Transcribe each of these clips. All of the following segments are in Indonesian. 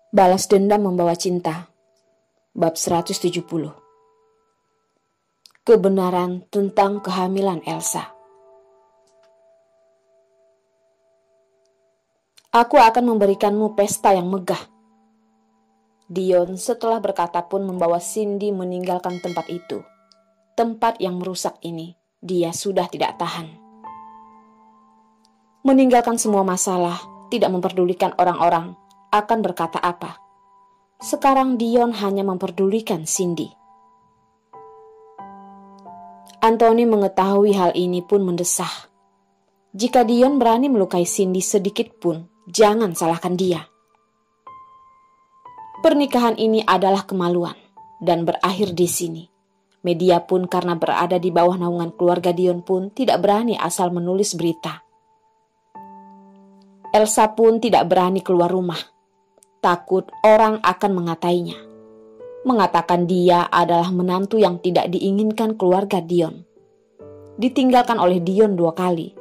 Balas dendam membawa cinta. Bab 170. Kebenaran tentang kehamilan Elsa. Aku akan memberikanmu pesta yang megah. Dion setelah berkata pun membawa Cindy meninggalkan tempat itu. Tempat yang merusak ini, dia sudah tidak tahan. Meninggalkan semua masalah, tidak memperdulikan orang-orang, akan berkata apa. Sekarang Dion hanya memperdulikan Cindy. Anthony mengetahui hal ini pun mendesah. Jika Dion berani melukai Cindy sedikit pun, jangan salahkan dia. Pernikahan ini adalah kemaluan dan berakhir di sini. Media pun karena berada di bawah naungan keluarga Dion pun tidak berani asal menulis berita. Elsa pun tidak berani keluar rumah. Takut orang akan mengatainya. Mengatakan dia adalah menantu yang tidak diinginkan keluarga Dion. Ditinggalkan oleh Dion 2 kali.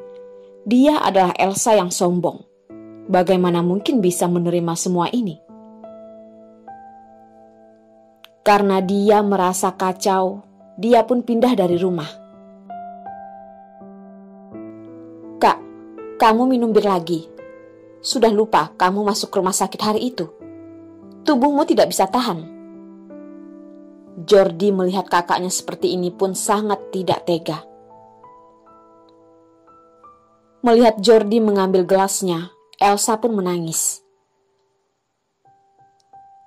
Dia adalah Elsa yang sombong. Bagaimana mungkin bisa menerima semua ini? Karena dia merasa kacau, dia pun pindah dari rumah. Kak, kamu minum bir lagi. Sudah lupa kamu masuk rumah sakit hari itu. Tubuhmu tidak bisa tahan. Jordi melihat kakaknya seperti ini pun sangat tidak tega. Melihat Jordi mengambil gelasnya, Elsa pun menangis.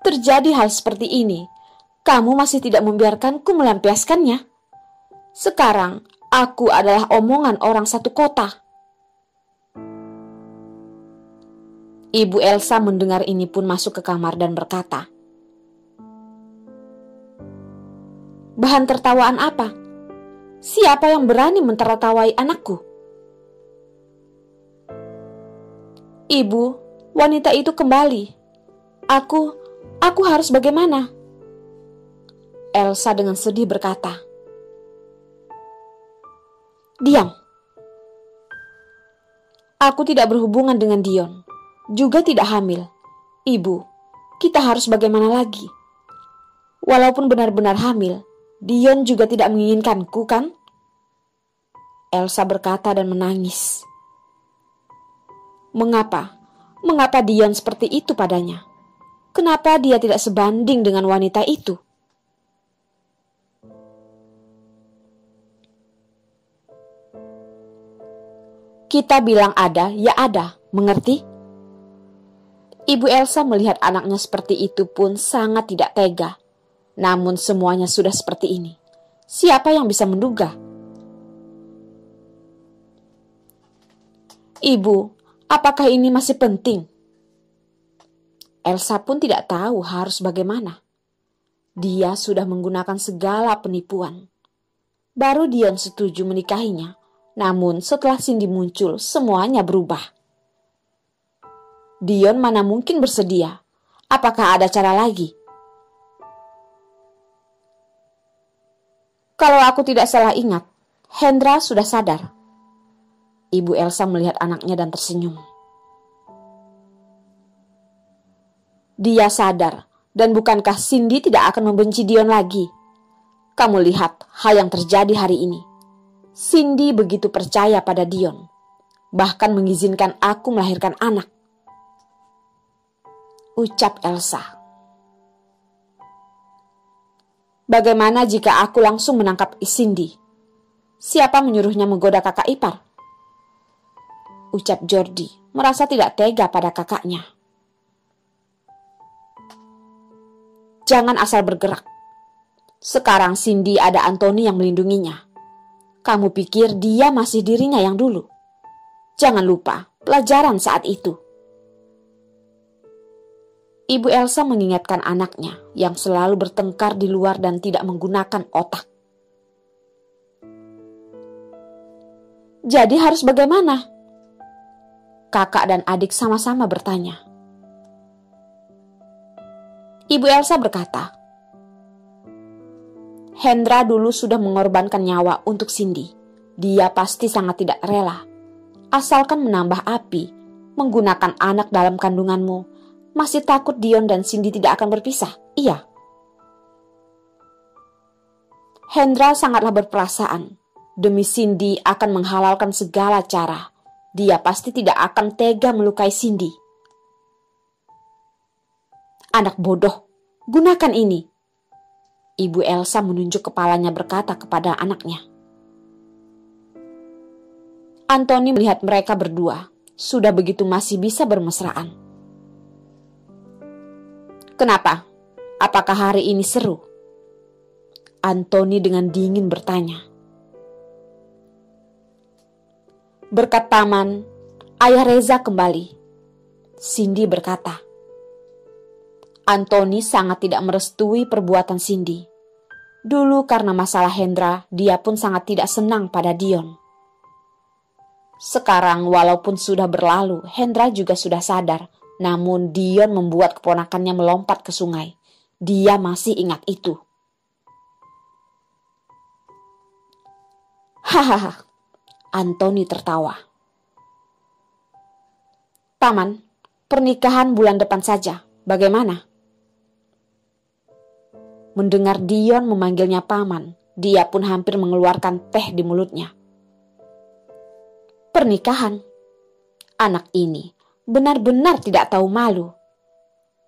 Terjadi hal seperti ini, kamu masih tidak membiarkanku melampiaskannya. Sekarang, aku adalah omongan orang satu kota. Ibu Elsa mendengar ini pun masuk ke kamar dan berkata, bahan tertawaan apa? Siapa yang berani mentertawai anakku? Ibu, wanita itu kembali. Aku harus bagaimana? Elsa dengan sedih berkata, diam. Aku tidak berhubungan dengan Dion. Juga tidak hamil. Ibu, kita harus bagaimana lagi? Walaupun benar-benar hamil, Dion juga tidak menginginkanku, kan? Elsa berkata dan menangis. Mengapa? Mengapa Dion seperti itu padanya? Kenapa dia tidak sebanding dengan wanita itu? Kita bilang ada, ya ada, mengerti? Ibu Elsa melihat anaknya seperti itu pun sangat tidak tega. Namun semuanya sudah seperti ini. Siapa yang bisa menduga? Ibu, apakah ini masih penting? Elsa pun tidak tahu harus bagaimana. Dia sudah menggunakan segala penipuan. Baru Dion setuju menikahinya. Namun setelah Cindy muncul, semuanya berubah. Dion mana mungkin bersedia? Apakah ada cara lagi? Kalau aku tidak salah ingat, Hendra sudah sadar. Ibu Elsa melihat anaknya dan tersenyum. Dia sadar, dan bukankah Cindy tidak akan membenci Dion lagi? Kamu lihat hal yang terjadi hari ini. Cindy begitu percaya pada Dion, bahkan mengizinkan aku melahirkan anak. Ucap Elsa. Bagaimana jika aku langsung menangkap Cindy? Siapa menyuruhnya menggoda kakak ipar? Ucap Jordi, merasa tidak tega pada kakaknya. Jangan asal bergerak. Sekarang Cindy ada Anthony yang melindunginya. Kamu pikir dia masih dirinya yang dulu? Jangan lupa pelajaran saat itu. Ibu Elsa mengingatkan anaknya yang selalu bertengkar di luar dan tidak menggunakan otak. Jadi harus bagaimana? Kakak dan adik sama-sama bertanya. Ibu Elsa berkata, Hendra dulu sudah mengorbankan nyawa untuk Cindy. Dia pasti sangat tidak rela. Asalkan menambah api, menggunakan anak dalam kandunganmu, Masih takut Dion dan Cindy tidak akan berpisah? Iya. Hendra sangatlah berperasaan. Demi Cindy akan menghalalkan segala cara. Dia pasti tidak akan tega melukai Cindy. Anak bodoh, gunakan ini. Ibu Elsa menunjuk kepalanya berkata kepada anaknya. Anthony melihat mereka berdua. Sudah begitu masih bisa bermesraan. Kenapa? Apakah hari ini seru? Anthony dengan dingin bertanya. Berkat paman, ayah Reza kembali. Cindy berkata. Anthony sangat tidak merestui perbuatan Cindy. Dulu karena masalah Hendra, dia pun sangat tidak senang pada Dion. Sekarang walaupun sudah berlalu, Hendra juga sudah sadar. Namun Dion membuat keponakannya melompat ke sungai. Dia masih ingat itu. Hahaha, Anthony tertawa. Paman, pernikahan bulan depan saja, bagaimana? Mendengar Dion memanggilnya paman, dia pun hampir mengeluarkan teh di mulutnya. Pernikahan? Anak ini benar-benar tidak tahu malu.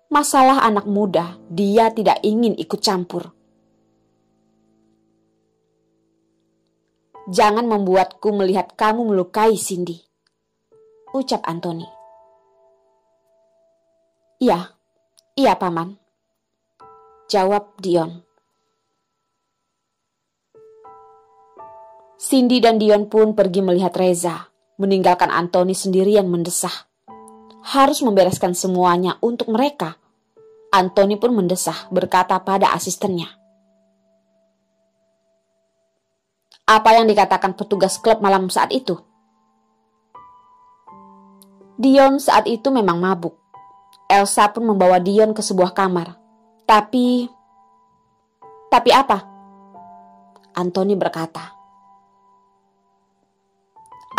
Masalah anak muda, dia tidak ingin ikut campur. Jangan membuatku melihat kamu melukai Cindy, ucap Anthony. Iya paman, jawab Dion. Cindy dan Dion pun pergi melihat Reza, meninggalkan Anthony sendirian mendesah. Harus membereskan semuanya untuk mereka. Anthony pun mendesah berkata pada asistennya. Apa yang dikatakan petugas klub malam saat itu? Dion saat itu memang mabuk. Elsa pun membawa Dion ke sebuah kamar. Tapi apa? Anthony berkata.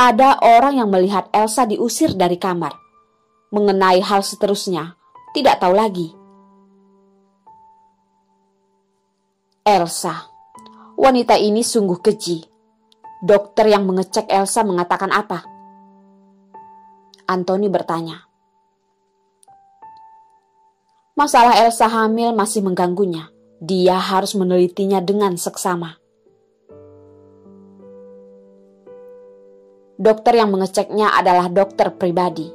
Ada orang yang melihat Elsa diusir dari kamar. Mengenai hal seterusnya, tidak tahu lagi. Elsa, wanita ini sungguh keji. Dokter yang mengecek Elsa mengatakan apa? Anthony bertanya. Masalah Elsa hamil masih mengganggunya. Dia harus menelitinya dengan seksama. Dokter yang mengeceknya adalah dokter pribadi.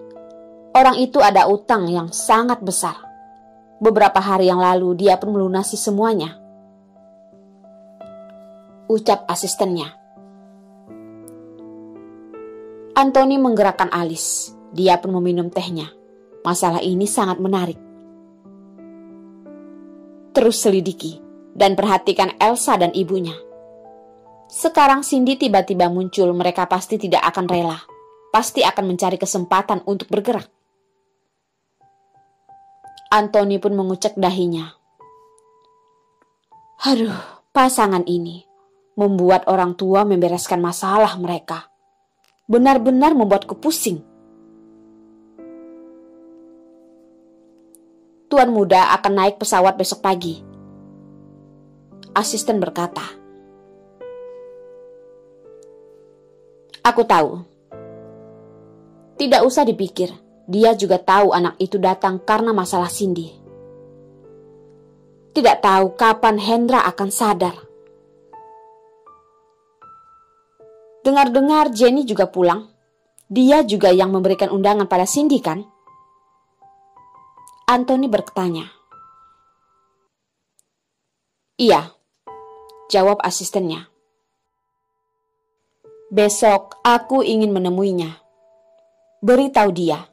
Orang itu ada utang yang sangat besar. Beberapa hari yang lalu dia pun melunasi semuanya. Ucap asistennya. Anthony menggerakkan alis. Dia pun meminum tehnya. Masalah ini sangat menarik. Terus selidiki dan perhatikan Elsa dan ibunya. Sekarang Cindy tiba-tiba muncul, mereka pasti tidak akan rela. Pasti akan mencari kesempatan untuk bergerak. Anthony pun mengucek dahinya. Aduh, pasangan ini membuat orang tua membereskan masalah mereka. Benar-benar membuatku pusing. Tuan muda akan naik pesawat besok pagi. Asisten berkata. Aku tahu. Tidak usah dipikir. Dia juga tahu anak itu datang karena masalah Cindy. Tidak tahu kapan Hendra akan sadar. Dengar-dengar Jenny juga pulang. Dia juga yang memberikan undangan pada Cindy kan? Anthony bertanya. Iya, jawab asistennya. Besok aku ingin menemuinya. Beritahu dia,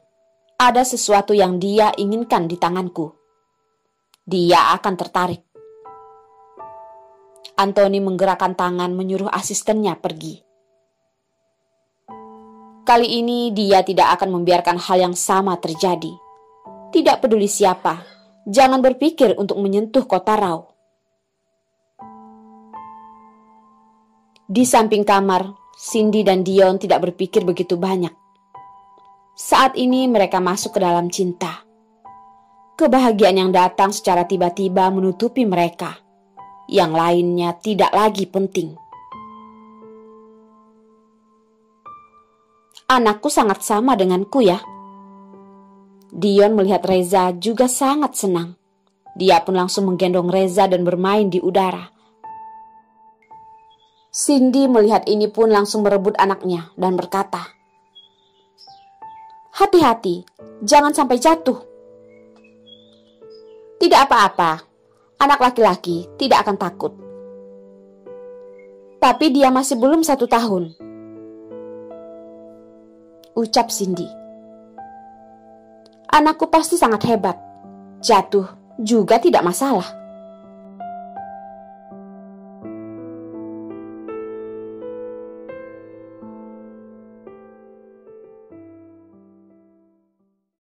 ada sesuatu yang dia inginkan di tanganku. Dia akan tertarik. Anthony menggerakkan tangan menyuruh asistennya pergi. Kali ini dia tidak akan membiarkan hal yang sama terjadi. Tidak peduli siapa, jangan berpikir untuk menyentuh kota Rao. Di samping kamar, Cindy dan Dion tidak berpikir begitu banyak. Saat ini mereka masuk ke dalam cinta. Kebahagiaan yang datang secara tiba-tiba menutupi mereka. Yang lainnya tidak lagi penting. Anakku sangat sama denganku ya. Dion melihat Reza juga sangat senang. Dia pun langsung menggendong Reza dan bermain di udara. Cindy melihat ini pun langsung merebut anaknya dan berkata, "Hati-hati, jangan sampai jatuh." "Tidak apa-apa, anak laki-laki tidak akan takut." "Tapi dia masih belum 1 tahun," ucap Cindy. "Anakku pasti sangat hebat, jatuh juga tidak masalah."